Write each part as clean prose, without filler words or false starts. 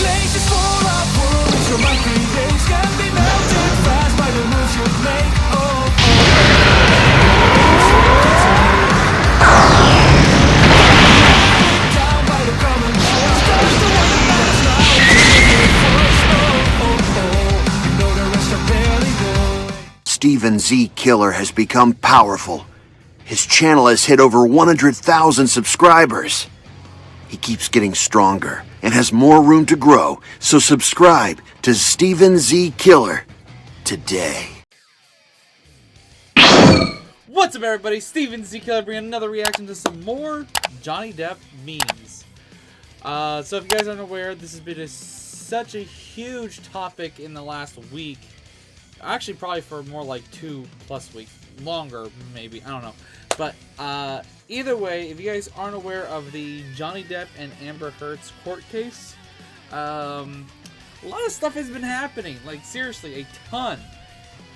Glaciers full of worries, your monthly days can be melted fast by the moves you make. Oh, down by the common sense, touch the one that matters now. You know the rest are barely good. Steven Z Killer has become powerful. His channel has hit over 100,000 subscribers. He keeps getting stronger and has more room to grow, so subscribe to Steven Z Killer today. What's up, everybody? Steven Z Killer bringing another reaction to some more Johnny Depp memes. So if you guys aren't aware, this has been such a huge topic in the last week. Actually, probably for more like 2+ weeks. Longer, maybe. I don't know. But either way, if you guys aren't aware of the Johnny Depp and Amber Heard's court case, a lot of stuff has been happening. Like, seriously, a ton.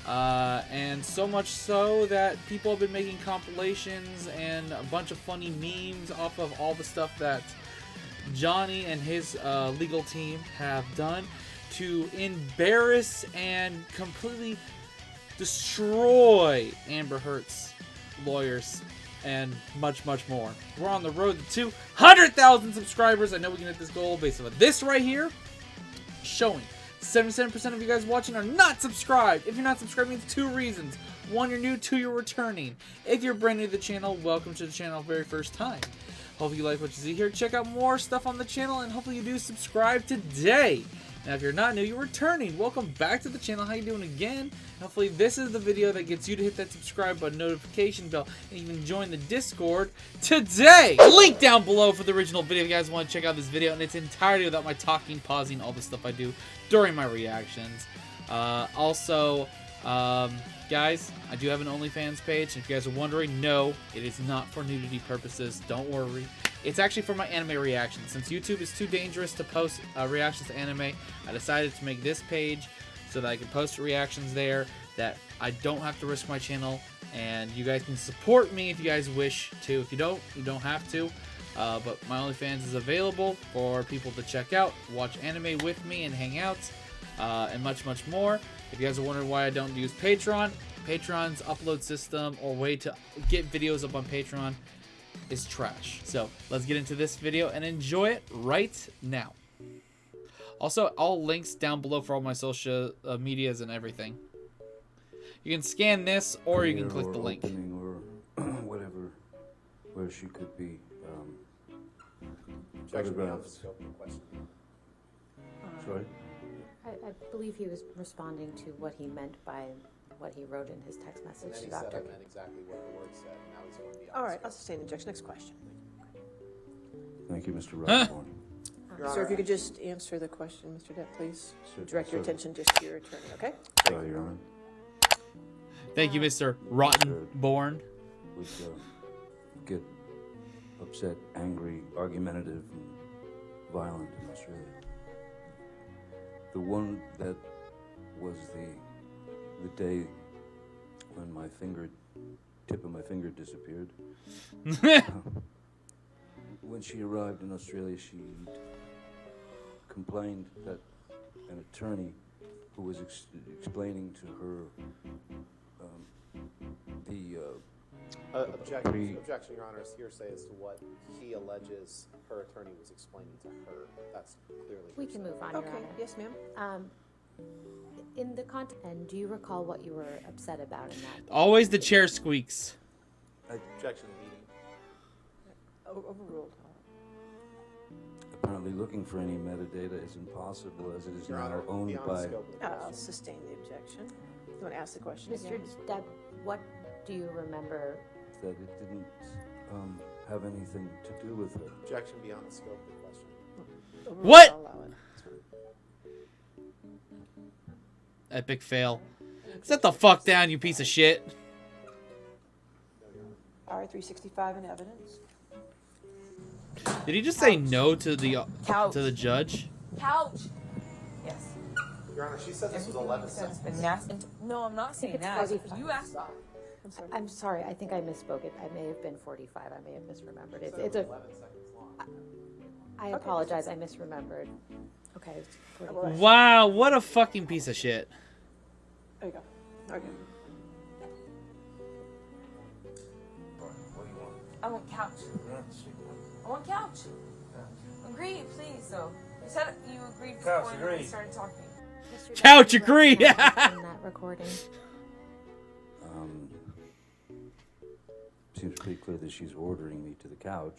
And so much so that people have been making compilations and a bunch of funny memes off of all the stuff that Johnny and his legal team have done to embarrass and completely destroy Amber Heard's lawyers and much more. We're on the road to 200,000 subscribers. I know we can hit this goal based on this right here showing 77% of you guys watching are not subscribed. If you're not subscribed, it means 2 reasons. 1, you're new. 2, you're returning. If you're brand new to the channel, welcome to the channel very first time. Hopefully you like what you see here. Check out more stuff on the channel, and hopefully you do subscribe today. Now, if you're not new, you're returning. Welcome back to the channel. How you doing again? Hopefully this is the video that gets you to hit that subscribe button, notification bell, and even join the Discord today. Link down below for the original video if you guys want to check out this video in its entirety without my talking, pausing, all the stuff I do during my reactions. Guys, I do have an OnlyFans page, and if you guys are wondering, no, it is not for nudity purposes. Don't worry. It's actually for my anime reactions. Since YouTube is too dangerous to post reactions to anime, I decided to make this page so that I can post reactions there, that I don't have to risk my channel, and you guys can support me if you guys wish to. If you don't, you don't have to. But my OnlyFans is available for people to check out, watch anime with me, and hang out, and much more. If you guys are wondering why I don't use Patreon, Patreon's upload system or way to get videos up on Patreon is trash. So let's get into this video and enjoy it right now. Also, all links down below for all my social medias and everything. You can scan this or you can click the link. Or whatever, where she could be. Photographs. Sorry? I believe he was responding to what he meant by what he wrote in his text message to Dr. I meant exactly what the word said. Now he's going to be all right, I'll sustain the objection. Next question. Thank you, Mr. Rockmore. Sir, if you could just answer the question, Mr. Depp, please. Sure, Direct your sir. attention just to your attorney, okay? Sorry, Your Honor. Thank you, Mr. Rottenborn. Would get upset, angry, argumentative, and violent in Australia. The one that was the day when my tip of my finger disappeared. When she arrived in Australia, she complained that an attorney who was explaining to her Objection, Your Honor, is hearsay as to what he alleges her attorney was explaining to her. That's clearly We can move on, Okay, Your Honor. yes, ma'am. In the content, and do you recall what you were upset about in that? Always the chair squeaks. Objection, leading. Overruled. apparently looking for any metadata is impossible as it is Your now Honor, owned beyond the by... scope of the I'll question. sustain the objection. You want to ask the question Mr. again? Depp, what do you remember? that it didn't have anything to do with her. Objection beyond the scope of the question. Overruled, What? I'll allow it. Epic fail. Sit the fuck down, you piece of shit. All right, 365 in evidence. Did he just say no to the judge? Couch. Yes. Your Honor, she said this was 11 seconds. No, I'm not saying It's that. 45. You asked. I'm sorry. I'm sorry, I think I misspoke. It may have been 45. I may have misremembered. She said It's it a. was 11 seconds long. I apologize. I misremembered. Okay. Well, Wow, what a fucking piece of shit. there you go. Okay. I want couch. I want couch. Agree, please, though. You said you agreed before we started talking. Mr. Couch Depp, you agree. recognize in that recording. Seems pretty clear that she's ordering me to the couch.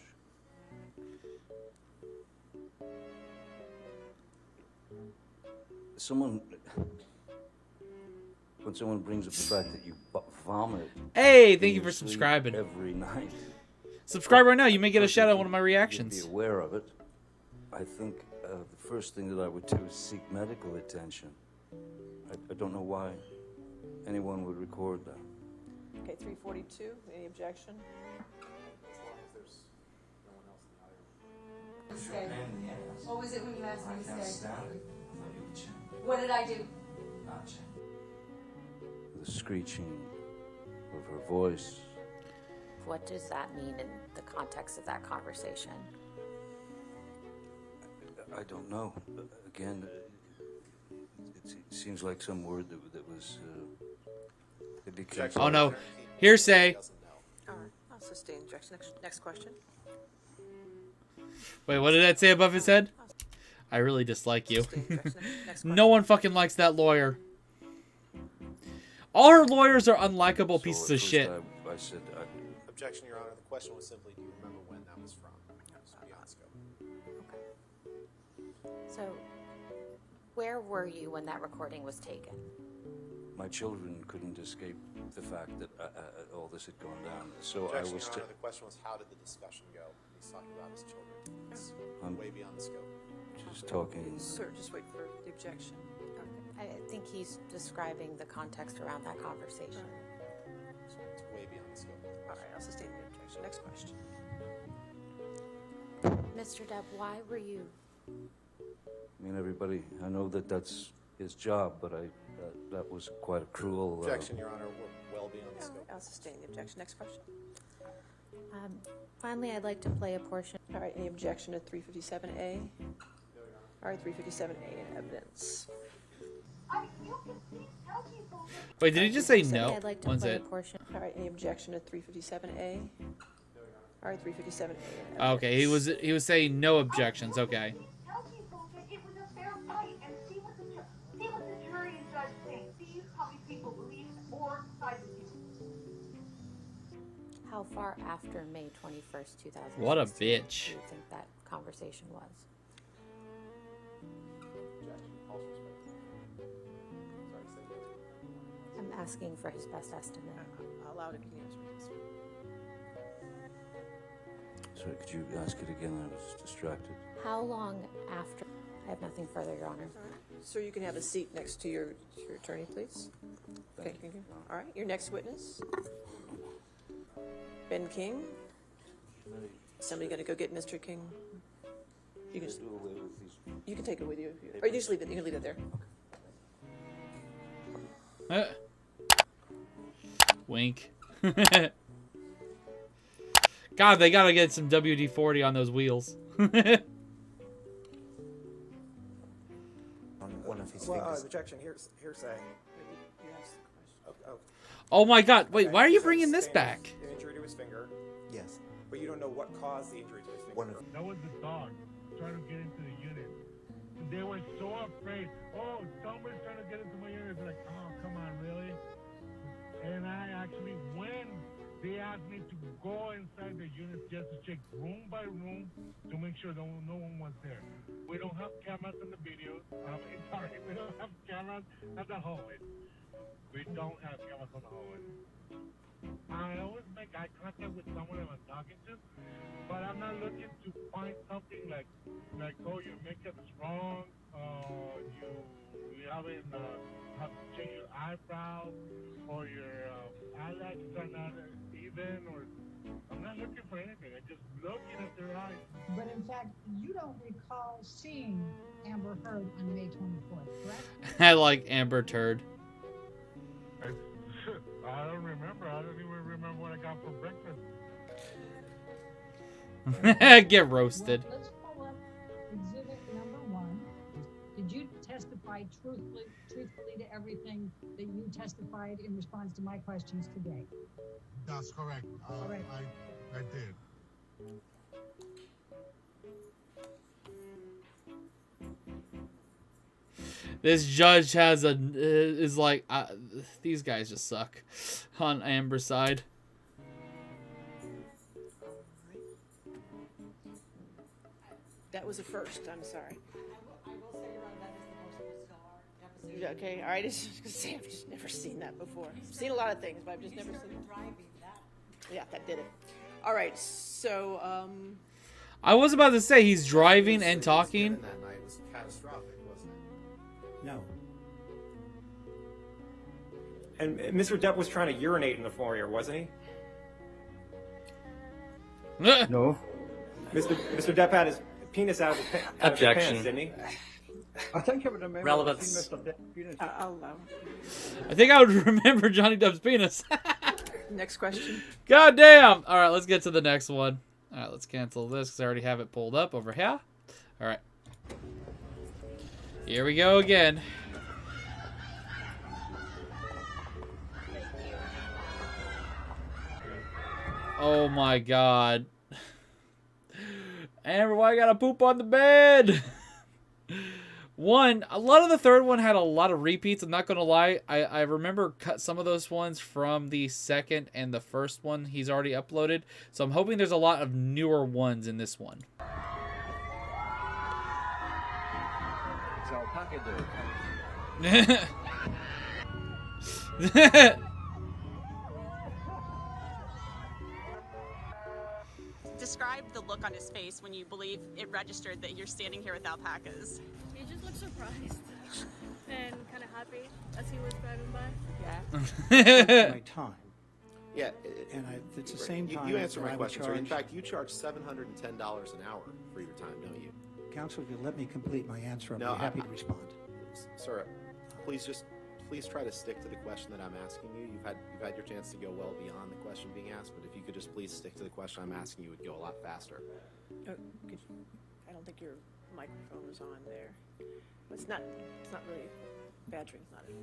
When someone brings up the fact that you vomit. Hey, in thank you your for sleep subscribing. every night. Subscribe right now. You may get a shout out on one of my reactions. You'd be aware of it. I think the first thing that I would do is seek medical attention. I don't know why anyone would record that. Okay, 342. Any objection? As long as there's no one else in the audience. What was it when you asked me to stay? What did I do? The screeching of her voice. What does that mean in the context of that conversation? I don't know. Again, it seems like some word that was. It became. Oh no, hearsay. Doesn't know. All right. I'll sustain objection. Next question. Wait, what did that say above his head? I really dislike you. Sustain objection. Next question. No one fucking likes that lawyer. All her lawyers are unlikable So pieces at of first shit. I said, Objection, Your Honor. The question was simply, do you remember when that was from? It's beyond scope. So, where were you when that recording was taken? my children couldn't escape the fact that all this had gone down. So Objection, I was. Your Honor. The question was, how did the discussion go? He's talking about his children. It's way beyond the scope. Just talking. Sir, just wait for the objection. I think he's describing the context around that conversation. It's way beyond the scope. All right, I'll sustain the objection. Next question. Mr. Depp, why were you... I mean, everybody. I know that that's his job, but that was quite a cruel. Objection, Your Honor. We're well beyond the All scope. right, I'll sustain the objection. Next question. Finally, I'd like to play a portion... All right, any objection to 357A? All right, 357A in evidence. Wait, did he just say Finally, no? I'd like to When's play a it? portion... All right, any objection to 357A? All right, 357A in evidence. Okay, he was saying no objections. Okay. Tell people that it was a fair fight and see what the jury and judge think. See how many people believe or side with you. How far after May 21st, 2016 What a do you bitch. think that conversation was? Objection. All respect. Sorry, say yes. I'm asking for his best estimate. I'll allow it. Can you answer this? Sorry, could you ask it again? I was distracted. How long after... I have nothing further, Your Honor. All right. Sir, you can have a seat next to your attorney, please. Okay. All right, your next witness. Ben King. Somebody gonna go get Mr. King? You can just, Do away with these. you can take it with you. Or you just leave it. You can leave it there. Wink. God, they gotta get some WD-40 on those wheels. On one of his fingers. Objection, hearsay. You asked the question. Oh my God! Wait, Okay, why are you so bringing this sustained back? An injury to his finger, Yes. but you don't know what caused the injury to his finger. One of That was the dog trying to get into the unit. And they were so afraid. Oh, somebody's trying to get into my unit. They're like, oh, come on, really? And I actually, when they asked me to go inside the unit just to check room by room to make sure no one was there. We don't have cameras in the video. Sorry, we don't have cameras at the hallway. We don't have cameras on the hallway. I always make eye contact with someone I'm talking to, but I'm not looking to find something like oh, your makeup's wrong, you haven't have to change your eyebrows, or your eyelashes are not even, or I'm not looking for anything. I'm just looking at their eyes. But in fact, you don't recall seeing Amber Heard on May 24th, correct? I like Amber Turd. I don't remember. I don't even remember what I got for breakfast. Get roasted. Well, let's pull up exhibit number 1. testified truthfully to everything that you testified in response to my questions today? That's correct. Correct. I did. This judge has a is like these guys just suck on Amber's side. That was a first. I'm sorry. I will say, Your Honor, that is the most bizarre deposition. Yeah, okay, all right. I was just gonna say, I've just never seen that before. I've seen a lot of things, but I've just never seen it. Driving that. Yeah, that did it. All right, so I was about to say he's driving and talking. That night was catastrophic, wasn't it? No. And Mr. Depp was trying to urinate in the foyer, wasn't he? No. Mr. Depp had his penis out of his Objection. pants, didn't he? I think I would remember Relevance. seeing Mr. Depp's penis. I'll allow. I think I would remember Johnny Depp's penis. Next question. God damn! All right, let's get to the next one. All right, let's cancel this because I already have it pulled up over here. All right. Here we go again. Oh my god. Amber, why I gotta poop on the bed? A lot of the third one had a lot of repeats. I'm not gonna lie. I remember cut some of those ones from the second and the first one he's already uploaded. So I'm hoping there's a lot of newer ones in this one. It's alpaca Describe the look on his face when you believe it registered that you're standing here with alpacas. He just looked surprised and kind of happy as he was driving by. Yeah. my time. Yeah, And it's the same time. You answer that my I would question, sir. In charge- fact, you charge $710 an hour for your time, don't you? Counsel, if you let me complete my answer, I'll No, be happy to respond. Sir, please try to stick to the question that I'm asking you. You've had your chance to go well beyond the question being asked, but if you could just please stick to the question I'm asking you, it would go a lot faster. I don't think your microphone was on there. It's not really badgering. It's not an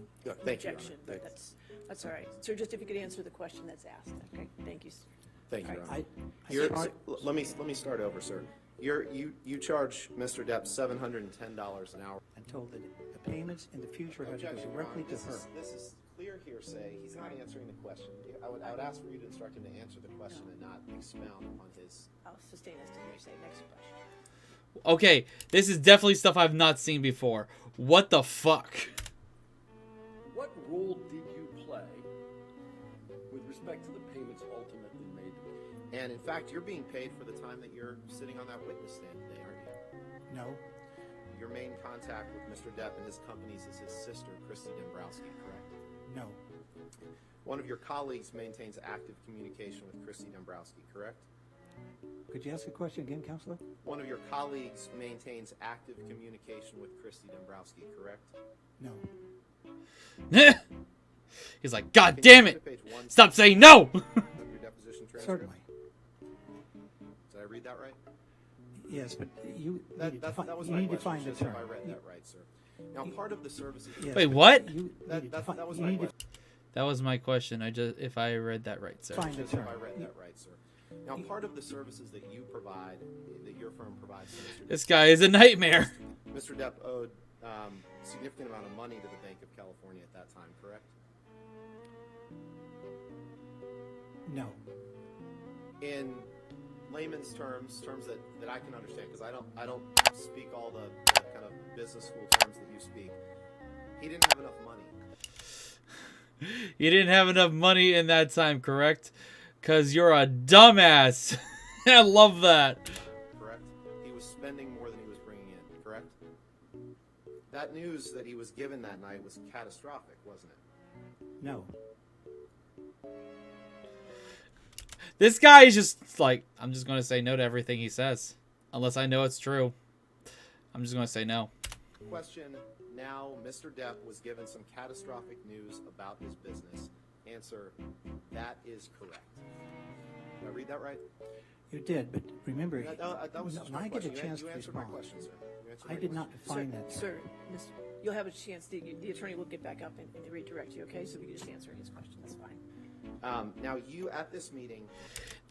Thank you, Your objection, Honor. but that's all right. So just if you could answer the question that's asked. Okay, thank you. Thank you, All Your right. Honor. Let me start over, sir. You charge Mr. Depp $710 an hour. And told that the payments in the future have to go Objection, Your directly Honor. to her. This is clear hearsay. He's not answering the question. I would ask for you to instruct him to answer the question and not expound upon his. I'll sustain this to hearsay. Next question. Okay, this is definitely stuff I've not seen before. What the fuck? What role did you play with respect to the payments ultimately made to me? And in fact, you're being paid for the time that you're sitting on that witness stand today, aren't you? No. Your main contact with Mr. Depp and his companies is his sister, Christy Dombrowski, correct? No. One of your colleagues maintains active communication with Christy Dombrowski, correct? Could you ask the question again, Counselor? One of your colleagues maintains active communication with Christy Dombrowski, correct? No. He's like, God damn it! Stop saying no! Of your deposition transcript? Certainly. Did I read that right? Yes, but you That need to was you my need to question, find the just if term. I read that right, sir. Now, part of the services... Yes, Wait, but what? You need to That was you my need to question. That was my question. If I read that right, sir. find the Just if term. I read that right, sir. Now, part of the services that you provide, that your firm provides to Mr. This guy is a nightmare. Mr. Depp owed significant amount of money to the Bank of California at that time, correct? No. In layman's terms that I can understand, because I don't speak all the kind of business school terms that you speak. He didn't have enough money. You didn't have enough money in that time, correct? Because you're a dumbass. I love that. Correct? He was spending more than he was bringing in, correct? That news that he was given that night was catastrophic, wasn't it? No. This guy is just like, I'm just going to say no to everything he says. Unless I know it's true. I'm just going to say no. Question, now Mr. Depp was given some catastrophic news about his business. Answer, that is correct. Did I read that right? You did, but remember, That was just when my I get a question. chance You to answered my respond, question, sir. You answered I my did not question. define that. Sir, you'll have a chance. The attorney will get back up and redirect you, okay? So we can just answer his question. That's fine. Now, you at this meeting,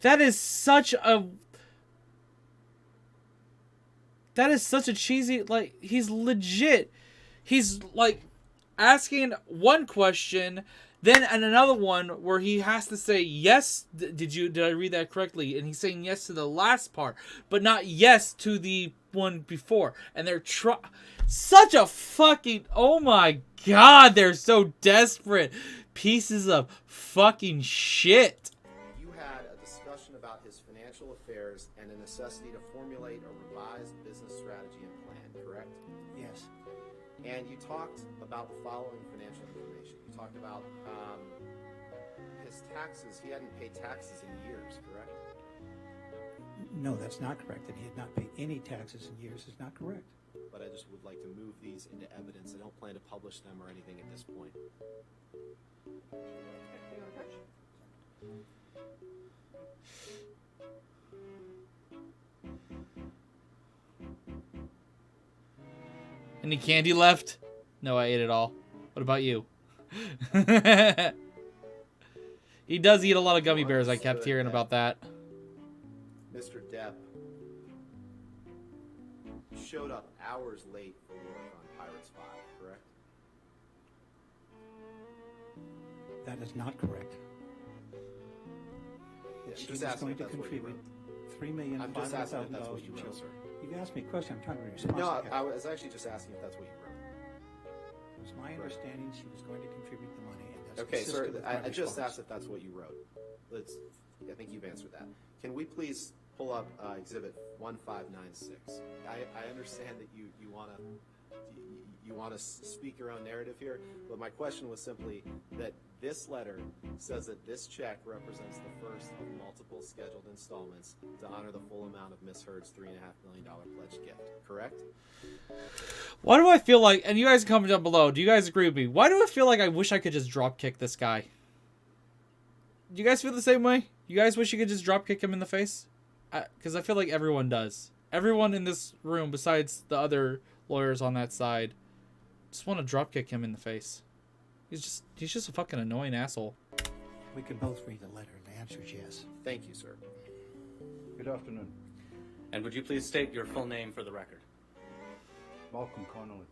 That is such a cheesy, like, he's legit. He's like asking one question, then another one where he has to say yes. Did I read that correctly? And he's saying yes to the last part, but not yes to the one before. And they're such a fucking, oh my god, they're so desperate. Pieces of fucking shit. you had a discussion about his financial affairs and a necessity to formulate a revised business strategy and plan, correct? Yes. And you talked about the following financial information. You talked about his taxes. He hadn't paid taxes in years, correct? No, that's not correct. That he had not paid any taxes in years is not correct. But I just would like to move these into evidence. I don't plan to publish them or anything at this point. Any candy left? No, I ate it all. What about you? He does eat a lot of gummy bears. I kept hearing about that. Mr. Depp showed up hours late for work on Pirates 5, correct? That is not correct. Yeah, She just was asking going if to that's what you contribute wrote. I'm just asking if that's $3,500,000 what to you wrote, children. sir. You've asked me a question. I'm trying to respond. No, I was actually just asking if that's what you wrote. It was my understanding she was going to contribute the money. And that's Okay, sir, consistent with my I just response. asked if that's what you wrote. I think you've answered that. Can we please pull up Exhibit 1596? I understand that you want to speak your own narrative here, but my question was simply that this letter says that this check represents the first of multiple scheduled installments to honor the full amount of Miss Heard's $3.5 million pledged gift, correct? Why do I feel like, and you guys comment down below, do you guys agree with me? Why do I feel like I wish I could just drop kick this guy? Do you guys feel the same way? You guys wish you could just drop kick him in the face? Because I feel like everyone does. Everyone in this room, besides the other lawyers on that side, just want to drop kick him in the face. He's just a fucking annoying asshole. We can both read the letter, and the answer is yes. Thank you, sir. Good afternoon. And would you please state your full name for the record? Malcolm Connolly.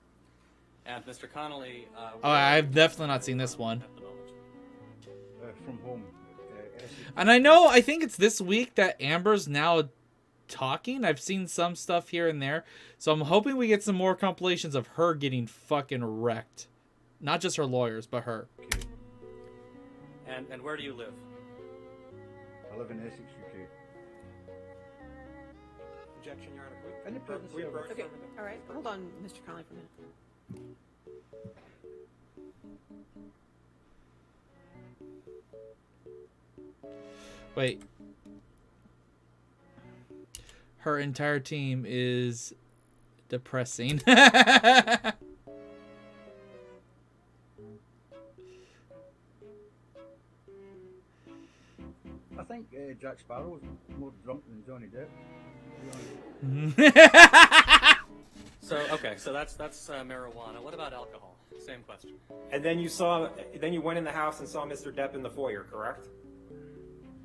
And Mr. Connolly... Oh, I've definitely not seen this one. From home. And I think it's this week that Amber's now talking. I've seen some stuff here and there. So I'm hoping we get some more compilations of her getting fucking wrecked. Not just her lawyers, but her. Okay. And where do you live? I live in Essex, UK. Objection, Your Honor. And the presence We of- broke Okay, for all right. Hold on, Mr. Connolly, for a minute. Wait. Her entire team is depressing. I think Jack Sparrow was more drunk than Johnny Depp. to be honest. So that's marijuana. What about alcohol? Same question. And then you went in the house and saw Mr. Depp in the foyer, correct?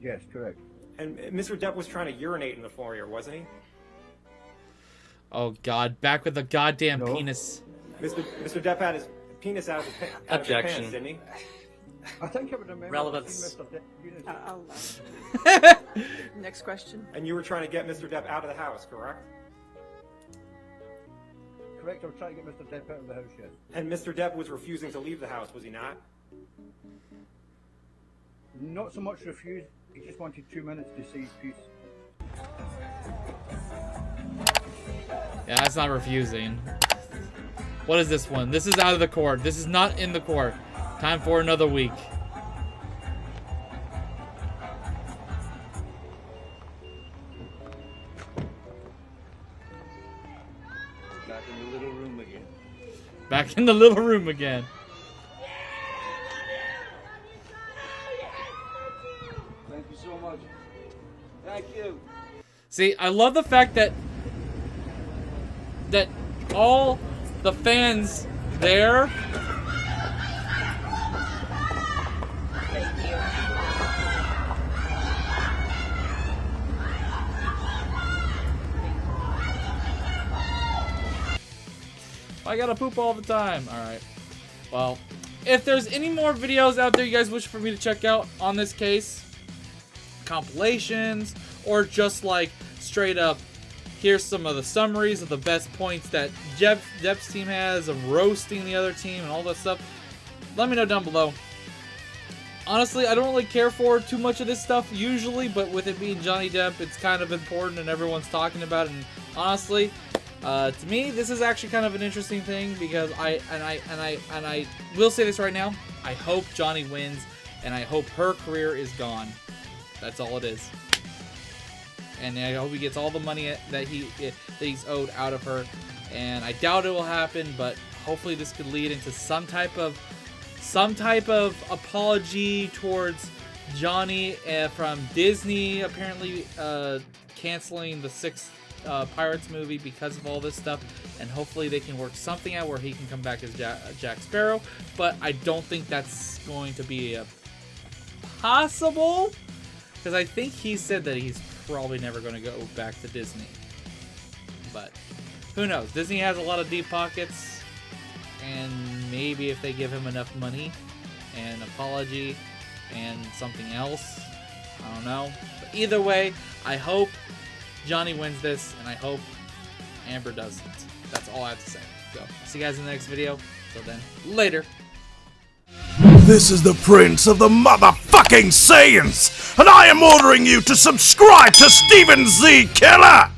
Yes, correct. And Mr. Depp was trying to urinate in the foyer, wasn't he? Oh god, back with the goddamn penis. Mr. Depp had his penis out of his pants, Objection. didn't he? I think I would remember Relevance. seeing Mr. Depp. Next question. And you were trying to get Mr. Depp out of the house, correct? Correct, I was trying to get Mr. Depp out of the house, yes. And Mr. Depp was refusing to leave the house, was he not? Not so much refused, he just wanted 2 minutes to say his piece. Yeah, that's not refusing. What is this one? This is out of the court. This is not in the court. Time for another week. Back in the little room again. Back in the little room again. Thank you so much. Thank you. See, I love the fact that all the fans there I gotta poop all the time. Alright. Well, if there's any more videos out there you guys wish for me to check out on this case, compilations, or just like straight up, here's some of the summaries of the best points that Depp's team has of roasting the other team and all that stuff, let me know down below. Honestly, I don't really care for too much of this stuff usually, but with it being Johnny Depp, it's kind of important and everyone's talking about it. And honestly, to me, this is actually kind of an interesting thing because I will say this right now. I hope Johnny wins, and I hope her career is gone. That's all it is. And I hope he gets all the money that he's owed out of her. And I doubt it will happen, but hopefully this could lead into some type of apology towards Johnny from Disney. Apparently, canceling the 6th Pirates movie because of all this stuff, and hopefully they can work something out where he can come back as Jack Sparrow, but I don't think that's going to be possible, because I think he said that he's probably never going to go back to Disney, but who knows. Disney has a lot of deep pockets, and maybe if they give him enough money and apology and something else, I don't know, but either way, I hope Johnny wins this, and I hope Amber doesn't. That's all I have to say. So, see you guys in the next video. Till then, later. This is the Prince of the motherfucking Saiyans, and I am ordering you to subscribe to Steven Z. Killer!